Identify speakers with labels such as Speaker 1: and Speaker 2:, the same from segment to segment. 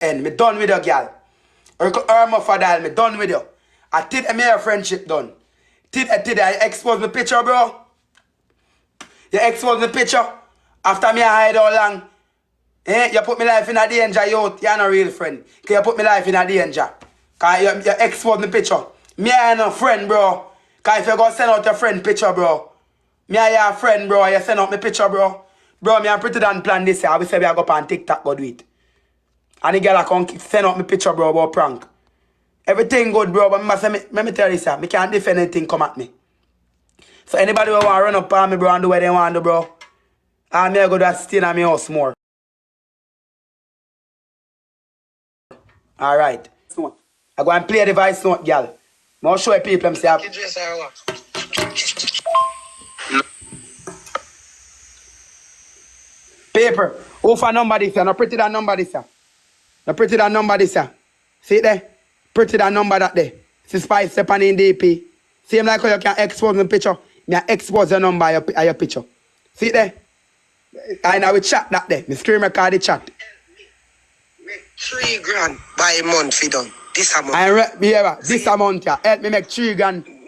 Speaker 1: And me done with you, girl. Irma Fadal, me done with you. I did me a friendship done. Did I expose my picture, bro? You expose my picture? After me I hide all long. You put my life in a danger, you're not a real friend. Cause you put my life in a danger. Cause you expose my picture. Me I ain't no friend, bro. Cause if you go send out your friend picture, bro. Me I your friend, bro. You send out my picture, bro. Bro, me and Prettidon plan this year. I will say we go up on TikTok, go do it. And the girl I come send out my picture, bro, about prank. Everything good, bro, but let me tell you, sir, I can't defend anything come at me. So anybody who want to run up on me, bro, and do what they want to do, bro, I'm going to go stay in my house more. Alright. I go and play the voice note, girl. I'll show you people, say, paper. Who for number this, sir? No Prettidon number this, sir. No Prettidon number this, sir. See it there? Prettidon number that there. See Spice step on in DP. Same like how you can expose the picture. Me expose the number of your picture. See it there? And I will chat that there. Me screen record the chat.
Speaker 2: Make 3 grand by a month for done. This amount.
Speaker 1: This amount, yeah. Help me make 3 grand.
Speaker 2: Me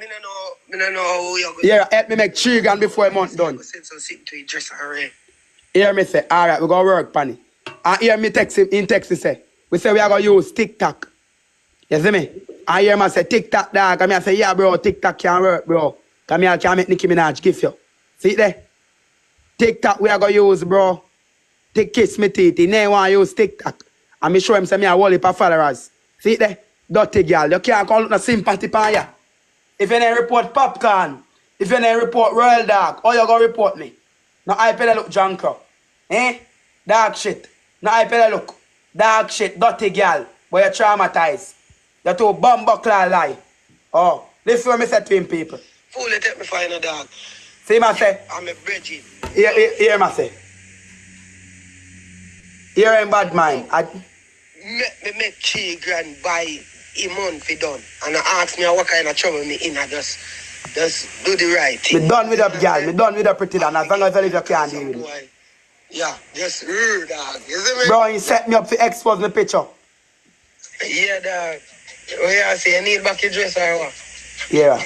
Speaker 2: no know how you go.
Speaker 1: Yeah, help me make 3 grand before a month done.
Speaker 2: Send some sit to dress already.
Speaker 1: Hear me say, alright, we go work, Panny. And hear me text him, in text he say, we say we are going to use TikTok. You see me? And hear me say, TikTok, dog. And I say, yeah, bro, TikTok can work, bro. Because I can make Nicki Minaj give you. See it there? TikTok we are going to use, bro. Take kiss me teeth. He never want to use TikTok. And me show him say me a whole heap of followers. See it there? Dirty girl. You can't call it no sympathy pan ya. If you don't report Popcorn, if you don't report Royal Dog, how you going to report me? No I pay look junker. Dark shit. No I pay look. Dark shit, dirty girl. But you're traumatized. You're too bumbuckler lie. Oh, listen what me say to him, people.
Speaker 2: Fool, you take me for a dog.
Speaker 1: See me say?
Speaker 2: I'm a virgin.
Speaker 1: Hear me say. Hear him bad mind.
Speaker 2: Me make 3 grand by a month for done. And I ask me what kind of trouble me in. I just do the right thing.
Speaker 1: Me done with that girl. Me done with that Prettidon. As long as I live, you can't deal with it.
Speaker 2: Yeah, just rude, dog. You see me?
Speaker 1: Bro, he set me up to expose the picture.
Speaker 2: Yeah, dog. What you say? You need back your dress or what?
Speaker 1: Yeah.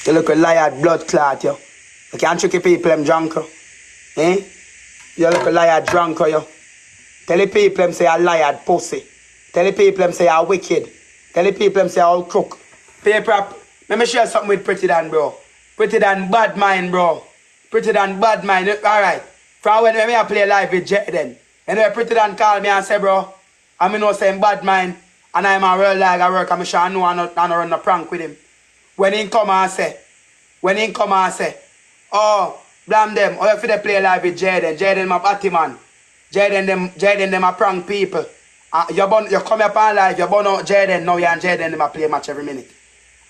Speaker 1: You look a liar, blood clot, yo. You can't trick people, them drunk, eh? You look a liar, drunk, yo. Tell the people, them say a liar, pussy. Tell the people, them say a wicked. Tell the people, them say a crook. Paper, let me share something with Prettidon, bro. Prettidon bad mind, bro. Prettidon bad mind. Alright. From when I play live with jayden. And when Prettidon call me and say, bro, I know saying bad mind. And I'm a real lag I work. I'm sure I know I don't run a prank with him. When he come and say, oh, Blam them. Oh, if they play live with jayden. Jayden my batty man. Jayden them a prank people. You come up on live, you burn out jayden. Now you and jayden them a play match every minute.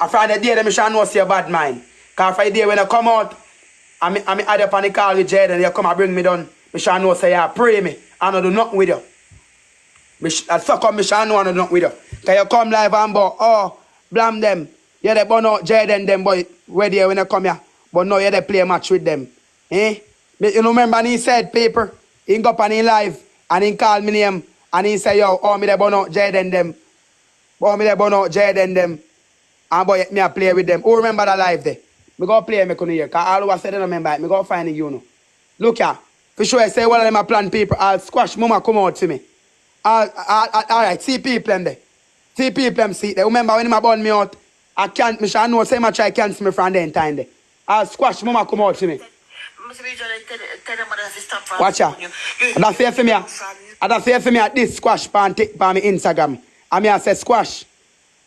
Speaker 1: And from the day them I know see a bad mind. Because for the day when I come out, I'm add up on the call with jayden, you come and bring me down. I shall know say you pray me. I don't do nothing with you. I suck up, I shall know I do nothing with you. Because you come live and go, oh, Blam them. Yeah, they burn out jayden them, boy. Where they when they come here. But now you they play a match with them. You know, remember and he said, paper, he go up on his live and he called me name and he say, yo, oh, me they burn out jayden them. Oh, me they burn out jayden them. And boy, me I play with them. Who remember that live there? Me go play me couldn't hear. Because all who said they don't remember it. Me go find it, you know. Look here. For sure I say one of them a plan people. I'll squash mama come out to me. Alright, see people them there. See people them see there. Remember when him burn me out, I can't, me shall know say much I cancel me from then time there. I'll squash mama come out to me. Watch out. And that's say for me. And that's say for me at this squash pan take by me Instagram. And me I say squash.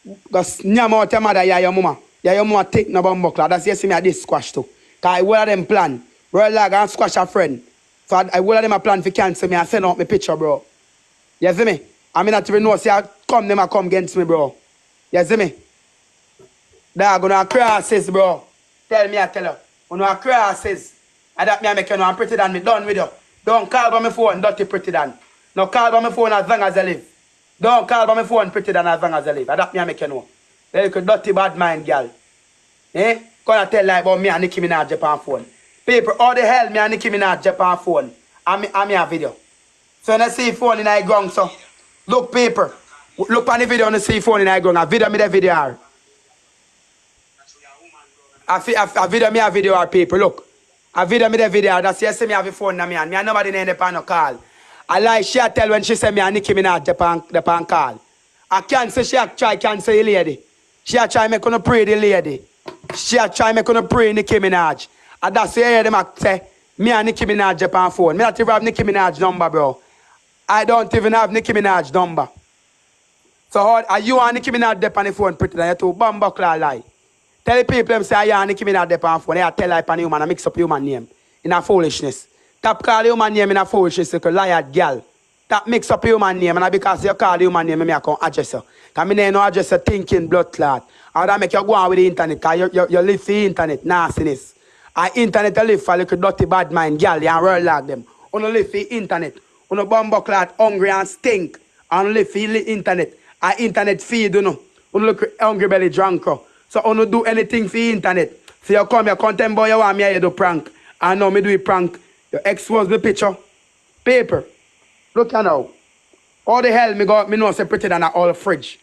Speaker 1: Because nyam out your mother, yeah, your mama. Yeah, your mama take no bumbuckler. That's yes, me at this squash too. Because I will have them plan. Royal lag and squash a friend. So I will have them a plan for cancel me and send out my picture, bro. You see me? I mean not even know, say I come them a come against me, bro. You see me? Dog, gonna crosses, bro. Tell me, I tell you. Gonna crosses. I that me I make you know I'm Prettidon, me done with you. Don't call by my phone, dirty Prettidon. No call by my phone as long as I live. Don't call by my phone Prettidon as long as I live. I that me I make you know. Very good dirty bad mind, girl. Gonna tell like about me and Nicki Minaj on phone. People, how the hell me and Nicki Minaj Japan phone? I'm a video. So when I see phone in the ground, so look paper. Look on the video and see phone in the ground. A video me the video. A video me a video or paper. Look. A video me the video. That's yes me have a phone in me and me and nobody in the pan no call. I like she tell when she say me and Nicki Minaj Japan call. I can't say she a try cancel the lady. She a try make on pray the lady. She a try make on pray Nicki Minaj. And that's why them a say me and Nicki Minaj Japan phone. Me not even have Nicki Minaj number, bro. I don't even have Nicki Minaj number. So how are you and Nicki Minaj dep on the phone pretty than you two bumbuckler lie? Tell the people them say I and Nicki Minaj dep on the phone. They tell lie on human and mix up human name in a foolishness. Tap call human name in a foolishness because liar girl. That mix up human name and because you call human name, I can't address you. Because I no address you thinking blood clot. Or that make you go on with the internet because you live for the internet, nastiness. And internet you live for little dirty bad mind girl, you world like them. You live for the internet. You bumbuckler hungry and stink. And live for the internet. And internet feed you. You look hungry belly drunk. So you do anything for the internet. So you come, you content boy, you want me to do prank. And now me do a prank. You expose the picture. Paper. Look here now. How the hell me know separated than a whole fridge?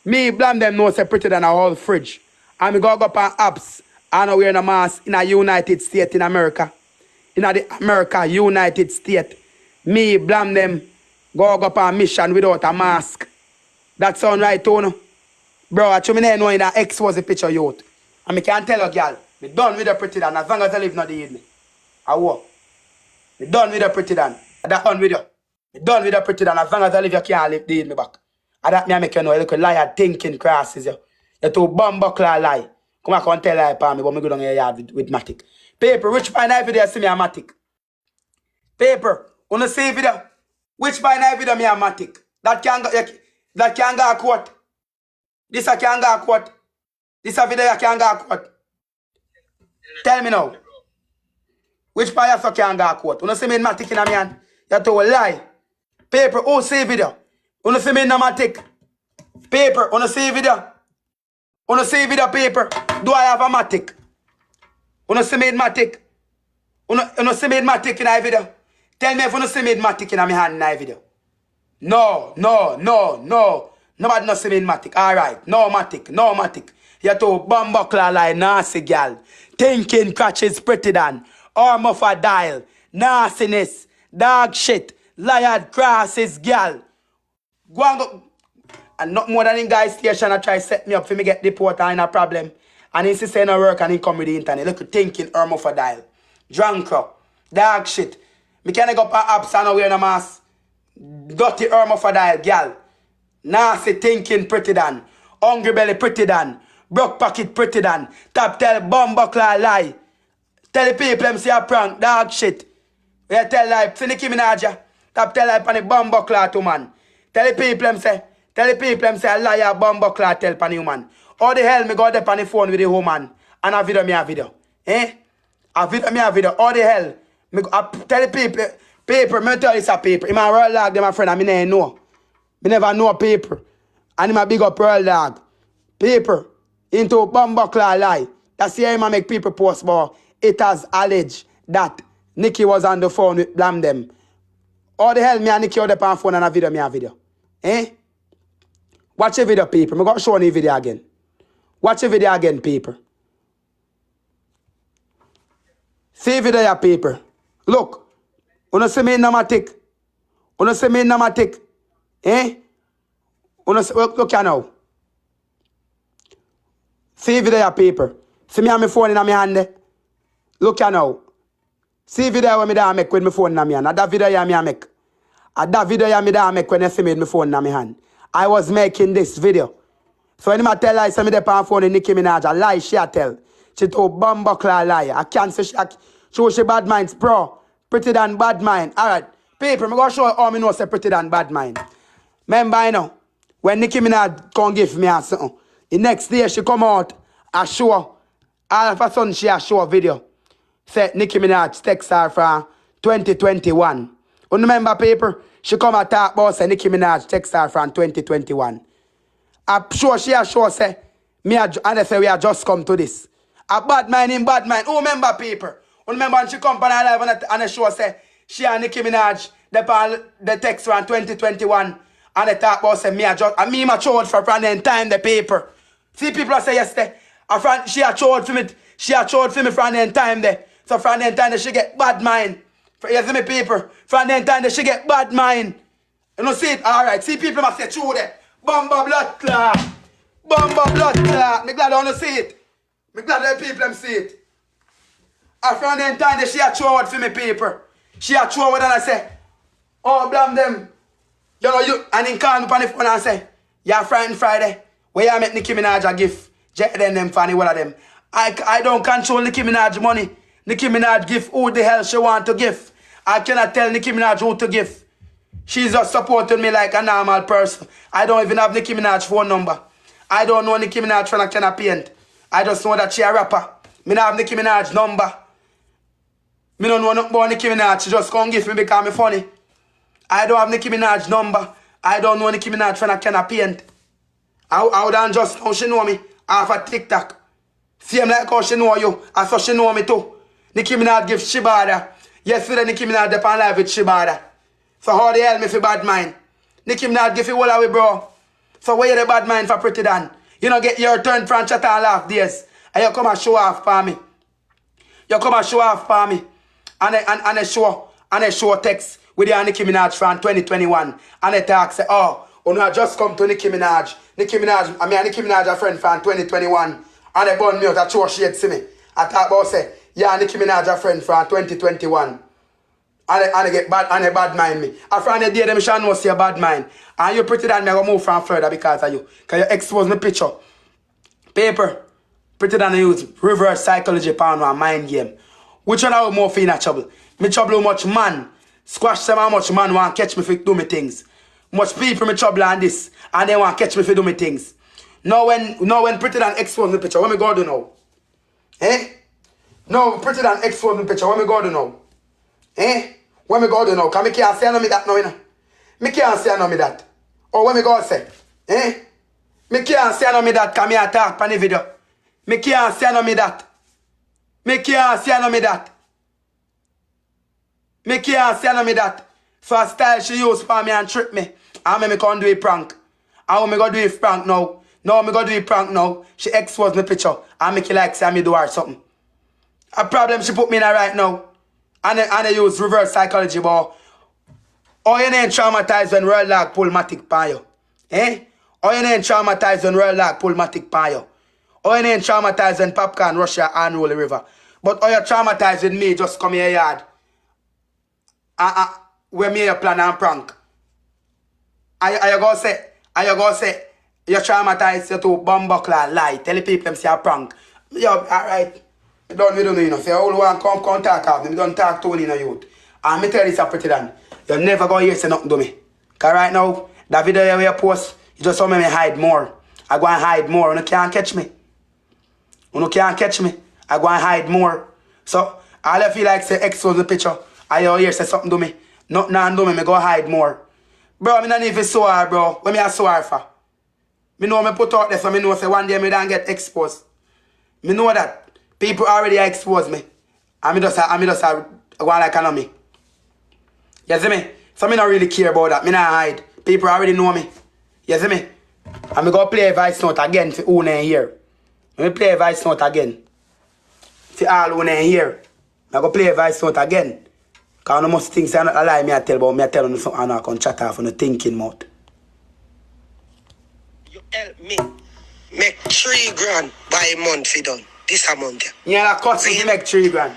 Speaker 1: Me Blam them know separated than a whole fridge. And me go up on apps. And we're in a mask in a United States in America. In the America, United States. Me Blam them go up on mission without a mask. That sound right, Tono? Bro, I me know in that X was a picture youth. And me can't tell a girl, me done with the Prettidon as long as I live not the evening. I walk. Me done with the Prettidon. I done with you. Me done with the Prettidon as long as I live you can't live the evening back. And that me make you know a little liar thinking crosses you. You too bumbuckler lie. Come back and tell lie upon me but me go down your yard with Matic. Paper, which by night video see me a Matic? Paper, wanna see video? Which by night video me a Matic? That can go a quote. This a can go a quote. This a video can go a quote. Tell me now. Which by you can go a quote? Wanna see me in Matic in a man? You told a lie. Paper, who see video? Wanna see me in a Matic? Paper, wanna see video? Wanna see video, paper? Do I have a Matic? Wanna see me in Matic? Wanna see me in Matic in a video? Tell me if you see me in Matic in my hand in a video. No. Nobody no see me in Matic. Alright, no Matic. You two bumbuckler like nasty gal. Thinking crutches Prettidon. Arm of a dial. Nastiness. Dog shit. Liar crosses gal. Go and go. And not more than in guys station I try set me up for me get deported and a problem. And he say no work and he come with the internet. Look thinking arm of a dial. Drunk up. Dog shit. Me can't go for apps and wear no mask. Dirty arm of a dial, gal. Nasty thinking Prettidon. Hungry belly Prettidon. Broke pocket Prettidon. Top tell bumbuckler lie. Tell the people them say a prank. Dog shit. You tell lie. See Nicki Minaj. Top tell lie pan the bumbuckler to man. Tell the people them say a liar bumbuckler tell pan the woman. How the hell me go there on the phone with the woman and a video me a video? Eh? A video me a video. How the hell? Me go, tell the people, paper, me tell you it's a paper. In my world dog, them my friend, and me never know. Me never know paper. And him a big up world dog. Paper, into bumbuckler lie. That's the him a make people post about. It has alleged that Nicki was on the phone with Blam them. How the hell me and Nicki out there on phone and a video me a video? Eh? Watch the video, paper. Me go show you the video again. Watch the video again, paper. See video your paper. Look. Wanna see me in Matic? Wanna see me in Matic? Eh? Wanna see, look here now. See video your paper. See me on my phone in my hand. Look here now. See video when me da make with my phone in my hand. That video ya me make. That video ya me da make when I see me with my phone in my hand. I was making this video. So when I tell lie, say me dey on phone in Nicki Minaj, a lie she a tell. She to bumbuckler lie. I can't say she bad minds, bro. Prettidon bad mind. Alright. Paper, me go show you how me know say Prettidon bad mind. Remember you know, when Nicki Minaj come give me a something, the next day she come out, I show, all of a sudden she a show a video. Say Nicki Minaj text her from 2021. You remember paper? She come and talk about say Nicki Minaj text her from 2021. I'm sure she a sure say, and they say we are just come to this. A bad mind in bad mind. Who remember paper? Remember when she come on her live and the show say, she and Nicki Minaj, the text around 2021, and they talk about say, me my chode for from the time the paper. See people say yesterday, she a chode for me, from the time there. So from the time she get bad mind. You see me people, from the time she get bad mind. You know see it? Alright, see people must say true there. Bumba blood clot. Bumba blood clot. Me glad I want to see it. Me glad the people them see it. And from the time she a chode for me people. She a chode with and I say, oh Blam them. You know you and he call me on the phone and say, you're Friday. Where you make Nicki Minaj a gift? Jayden them funny one of them. I don't control Nicki Minaj money. Nicki Minaj give who the hell she want to give. I cannot tell Nicki Minaj who to give. She's just supporting me like a normal person. I don't even have Nicki Minaj phone number. I don't know Nicki Minaj from a can of paint. I just know that she a rapper. Me not have Nicki Minaj number. Me don't know nothing about Nicki Minaj. She just come give me because me funny. I don't have Nicki Minaj number. I don't know Nicki Minaj from a can of paint. How than just how she know me off a TikTok. Same like how she know you, and so she know me too. Nicki Minaj give Shibada. Yesterday Nicki Minaj dey on live with Shibada. So how the hell me fi bad mind? Nicki Minaj give you all away, bro. So where you the bad mind for Prettidon? You know get your turn from chat and laugh days. And you come and show off for me. You come and show off for me. And a show text with your Nicki Minaj from 2021. And they talk say, oh, I just come to Nicki Minaj. Nicki Minaj a friend from 2021. And they burn me out a show shade see me. I talk about say, yeah, Nicki Minaj a friend from 2021. And they get bad and they bad mind me. And from the day them shall know see a bad mind. And you Prettidon me I go move from further because of you. Because you expose my picture. Paper. Prettidon use reverse psychology pound one mind game. Which one I will more feel in trouble? Me trouble how much man. Squash them how much man want catch me for do me things. Much people me trouble on this. And they want catch me for do me things. Now when Prettidon expose the picture, what me go do now? Eh? No, Prettidon expose the picture, what me go do now? Eh? What me go do now? Cause me can't say no me that now, you know. Me can't say no me that. Or what me go say? Eh? Me can't say no me that cause me a talk on the video. Me can't say no me that. Me can't say no me that. Me can't say no me that. So a style she use for me and trick me. And me can't do a prank. And when me go do a prank now. No, me go do a prank now. She expose me picture. And make it like say me do her something. A problem she put me in her right now. And they use reverse psychology, boy. Or you ain't traumatized when real lag pull matic pan you. Eh? Or you ain't traumatized when real lag pull matic pan you. Or you ain't traumatized when popcorn rush your and roll the river. But or you traumatized with me just come here yard. Where me a plan and prank. Are you gonna say, you're traumatized, you to bumbuckler lie. Tell the people them say a prank. Yo, alright. We don't know, you know. Say, all one come talk out. We don't talk to one in a youth. And me tell this a Prettidon. You never go here say nothing to me. Because right now, that video you post, you just want me to hide more. I go and hide more. You can't catch me. You can't catch me. I go and hide more. So, all I feel like say expose the picture. I hear say something to me. Nothing do me, me go hide more. Bro, me not even swear, bro. What me a swear for? Me know me put out there so me know say one day me don't get exposed. Me know that. People already expose me. And me just go like I know me. You see me? So me not really care about that. Me not hide. People already know me. You see me? And me go play a voice note again for who ain't here. Me play a voice note again. For all who ain't here. I go play a voice note again. Because I must think say not a lie me I tell about me I tell you something and I can chat off on the thinking mouth.
Speaker 2: You help me make 3 grand by a month for done. This a month.
Speaker 1: Yeah, that cost me make 3 grand.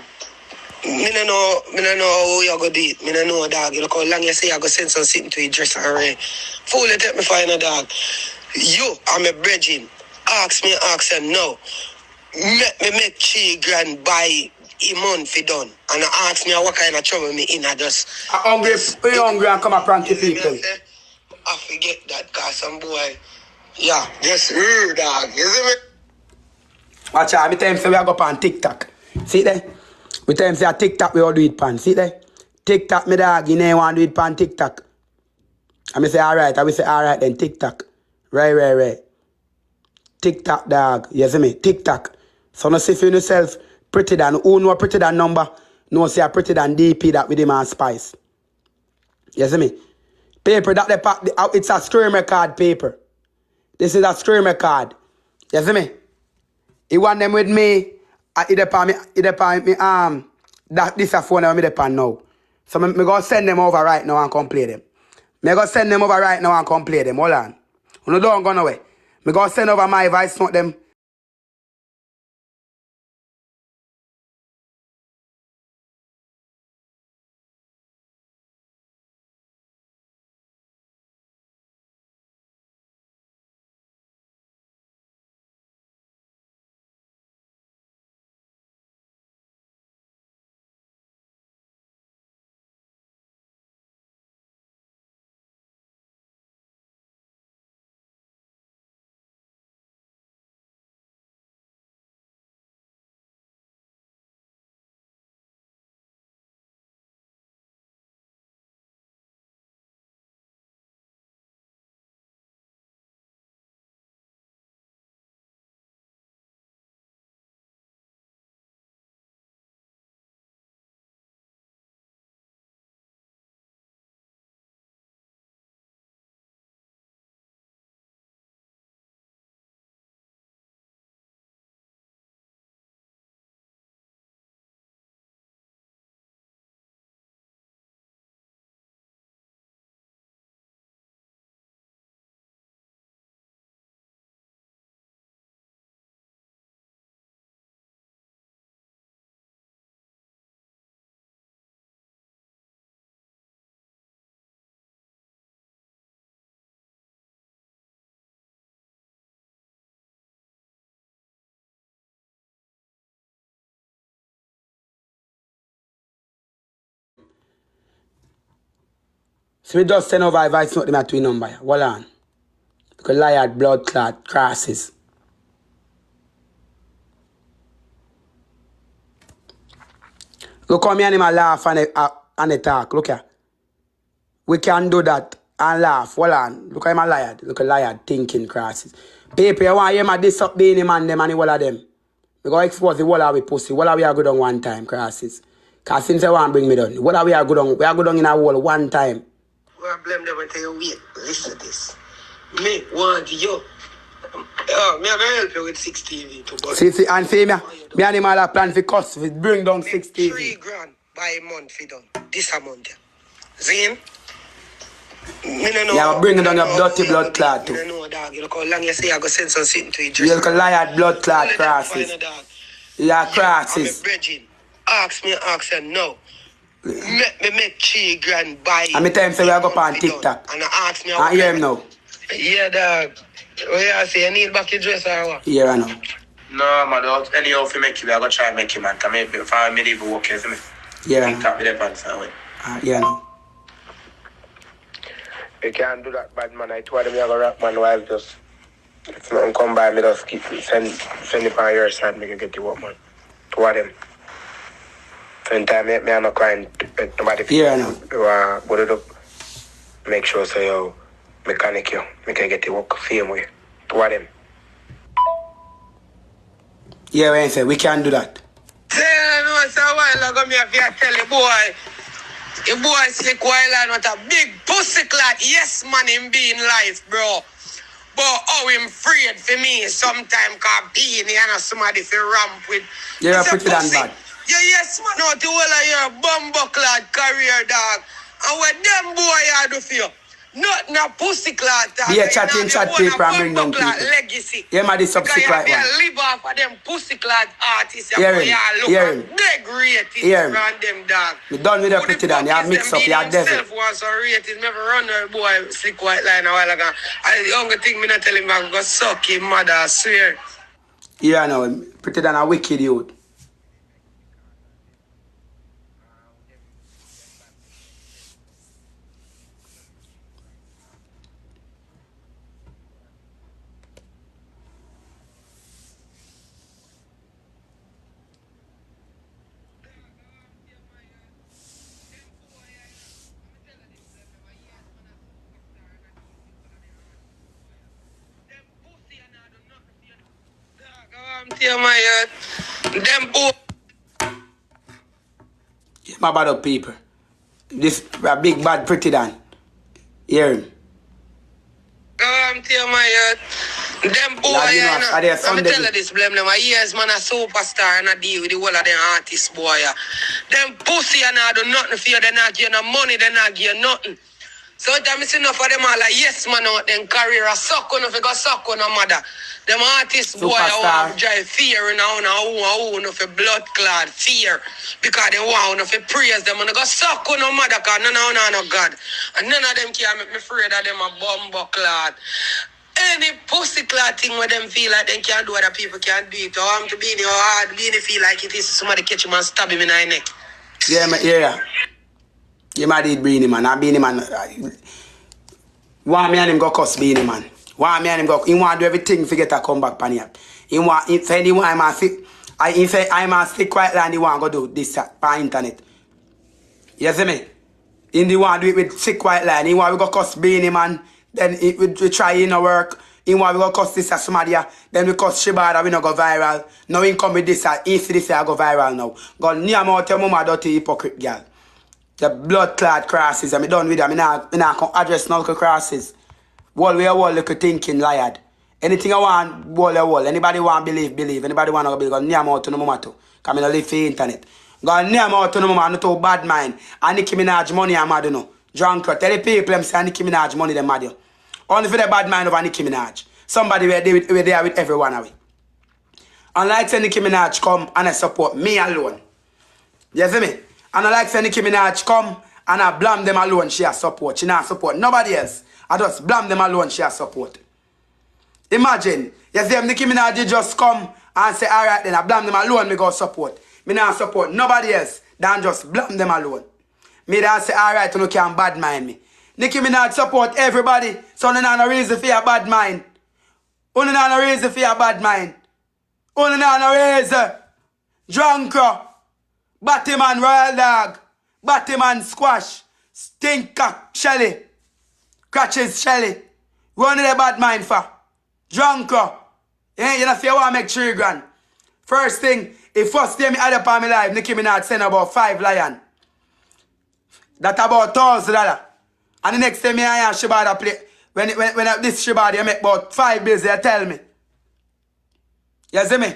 Speaker 2: Me no know how you go do it. Me no know, dog. You look how long you say you go send something to your dress and rain. Fool you take me for a dog. You are my brethren. Ask them now. Me make 3 grand by a month for done. And I ask me what kind of trouble me in. I just...
Speaker 1: I'm hungry and come and prank the people.
Speaker 2: I forget that cause some boy... Yeah, just rude, dog. You see me?
Speaker 1: Watch out, I tell him say we are go on TikTok. See there? We tell him say a TikTok we all do it pan. See there? TikTok me dog, you know want to do it pan TikTok. And me say alright, I will say alright then TikTok. Right. TikTok dog, you see me? TikTok. So no see for yourself, Prettidon. Who know Prettidon number? No, see, I Prettidon DP that with him and Spice. You see me? Paper, it's a scream record paper. This is a scream record. You see me? He want them with me. He depend me, that this a phone that me depend now. So me go send them over right now and come play them. Me go send them over right now and come play them. Hold on. You don't go nowhere. Me go send over my voice note them. So we just send over a voice note them at 2 number. Hold on. Because liar, blood clot, crosses. Look how me and him a laugh and they talk. Look here. We can do that and laugh. Hold on. Look how him a liar. Look a liar thinking crosses. People, you want to hear my this up being him and them and the whole of them. We go expose the whole of we pussy. Whole of we are good on one time, crosses. Because since they want to bring me down. Whole of we are good on in a whole one time.
Speaker 2: Well, I blame them and tell you, wait, listen to this. Me want you. Oh, me I gonna help you with 6 TV too, but
Speaker 1: See, and see me and him all a plan for cost, for bring down 6 TV.
Speaker 2: 3 grand by a month for done. This a month. See? Me no know.
Speaker 1: Yeah, bring down your dirty blood clot too.
Speaker 2: Me no know, dog. You look how long you say I go send something to you.
Speaker 1: You look a liar blood clot crosses. Yeah, crosses.
Speaker 2: I'm a virgin. Ask me no. Make 3 grand by.
Speaker 1: And me tell him say we are go on TikTok.
Speaker 2: And I ask me
Speaker 1: and hear him now.
Speaker 2: Yeah, dog. What you say? You need back your dress or what?
Speaker 1: Yeah, I know.
Speaker 2: No, man, anyhow, if you make you, I go try and make you, man. Come here, if I made even work, you see me?
Speaker 1: Yeah.
Speaker 2: TikTok with the pants away.
Speaker 1: Yeah, I know.
Speaker 2: You can't do that, bad man. I told him you have a rap man while just if nothing come by me, just keep send it on your side, make you get you up, man. Told him. Same time me I'm not crying nobody.
Speaker 1: Yeah, I know.
Speaker 2: You put it up. Make sure so you mechanic you. Make you get you work same way. Told him.
Speaker 1: Yeah, when say we can do that.
Speaker 2: Say no, it's a while ago me have to tell you boy. The boy slick while and what a big pussy clot. Yes, man, him being life, bro. But how him afraid for me sometime cause being he and somebody for ramp with.
Speaker 1: Yeah, Prettidon bad.
Speaker 2: Yeah, yes, man, out the whole of your bumbo clad career, dog. And what them boy I do for you? Not no pussy clot.
Speaker 1: Be a chat paper and bring down people.
Speaker 2: Legacy.
Speaker 1: Yeah, man, this subscribe one.
Speaker 2: Because you live off of them pussy clot artists.
Speaker 1: Hear him. Hear him.
Speaker 2: Hear him. From them, dog.
Speaker 1: You done with the Prettidon. You have mixed up. You have devil.
Speaker 2: Once or rated, me ever run a boy slick white line a while ago. And the only thing me not tell him I go suck him mother, I swear.
Speaker 1: Yeah, I know. Prettidon a wicked youth.
Speaker 2: Them boy.
Speaker 1: my bad up people. This a big bad Prettidon. Hear him.
Speaker 2: Tell my them boy, let me tell you this, Blam, them a years man a superstar and I deal with the whole of them artists, boy. Them pussy and I do nothing for you, they not give you no money, they not give you nothing. So time I see enough of them all like yes man out them career a suck on if you go suck on a mother. Them artists boy want drive fear in a for blood clot fear. Because they want to praise them and they go suck on a mother because none of no God. And none of them can make me afraid that them a bumbo clot. Any pussy clot thing where them feel like they can't do other people can't do it. Or I'm to be in your heart, be in feel like it is somebody catch him and stab him in the neck.
Speaker 1: Yeah, man, yeah. You might did Beanie man, and Beanie man. Want me and him go cuss Beanie man. Want me and him go. He want to do everything to get a comeback pan here. He want. If anyone I must stick. I must stick quiet and he want to go do this on internet. You see me? In the want to do it with stick quiet line. He want to go cuss Beanie man. Then we try in our work. He want to go cuss this as somebody. Then we cuss Shibada. We not go viral. Now he come with this. He see this I go viral now. Go near me out your mama dirty hypocrite girl. The blood clot crosses, I'm done with them. I not address no crosses. Wall way a wall, look thinking, liar. Anything I want, wall. Anybody want believe. Anybody want to believe, go near out to no mama too. Come in live for internet. Go near out to no mama, not too bad mind. And Nicki Minaj money, I'm mad, you know. Drunk, tell the people them say Nicki Minaj money, them mad, you. Only for the bad mind of Nicki Minaj. Somebody where they there with everyone away. Unlike say Nicki Minaj come and I support me alone. You see me? And I like say Nicki Minaj come and I Blam them alone, she has support. She not support nobody else. I just Blam them alone, she has support. Imagine, you see Nicki Minaj just come and say, alright then I Blam them alone, me go support. Me not support nobody else than just Blam them alone. Me then say, alright, you can't bad mind me. Nicki Minaj support everybody, so you no reason for your bad mind. You no reason for your bad mind. You no reason. Drunker. Batman Royal Dog, Batman Squash, Stinker Shelly, Crutches Shelly. Run the bad mind for. Drunker. Yeah, you know if you want to make 3 grand. First thing, if first day me add up on my life, Nicki Minaj send about 5 lion. That about $1,000. And the next day me I and Shibada play. When this Shibada you make about 5 bills, they tell me. You see me?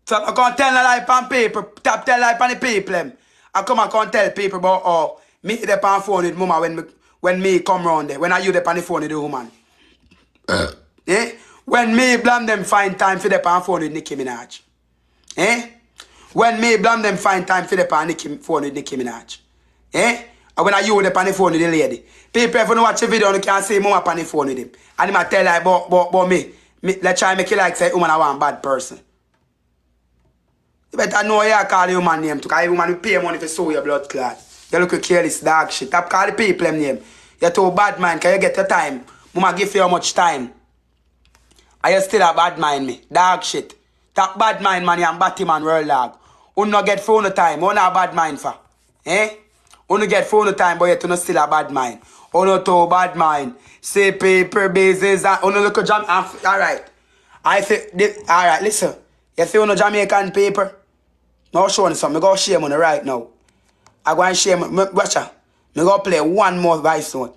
Speaker 1: So I can't tell a lie on paper, tap tell lie on the people. I can't tell people about how me dey on phone with mama when me come round there. When I you dey on the phone with the woman. Eh? When me Blam them find time for dey on phone with Nicki Minaj. Eh? When me Blam them find time for dey on phone with Nicki Minaj. Eh? And when I you dey on the phone with the lady. People if you watch the video you can see mama on the phone with him. And him a tell like about me. Let's try make it like say woman I want bad person. You better know you call the woman name because the woman will pay money for sew your blood clot. You look careless dog shit. Stop call the people them name. You're too bad man because you get your time. Mama give you how much time. And you still a bad mind me. Dog shit. Stop bad mind man, you're Batman world dog. You not get phone no time. You not a bad mind for. Eh? You not get phone no time but you not still a bad mind. You not too bad mind. Say paper bases and you not look at jam. Alright. I say, alright, listen. You see you no Jamaican paper? Now show you something. I go share money right now. I go and share money. Watch out. I go play one more voice note.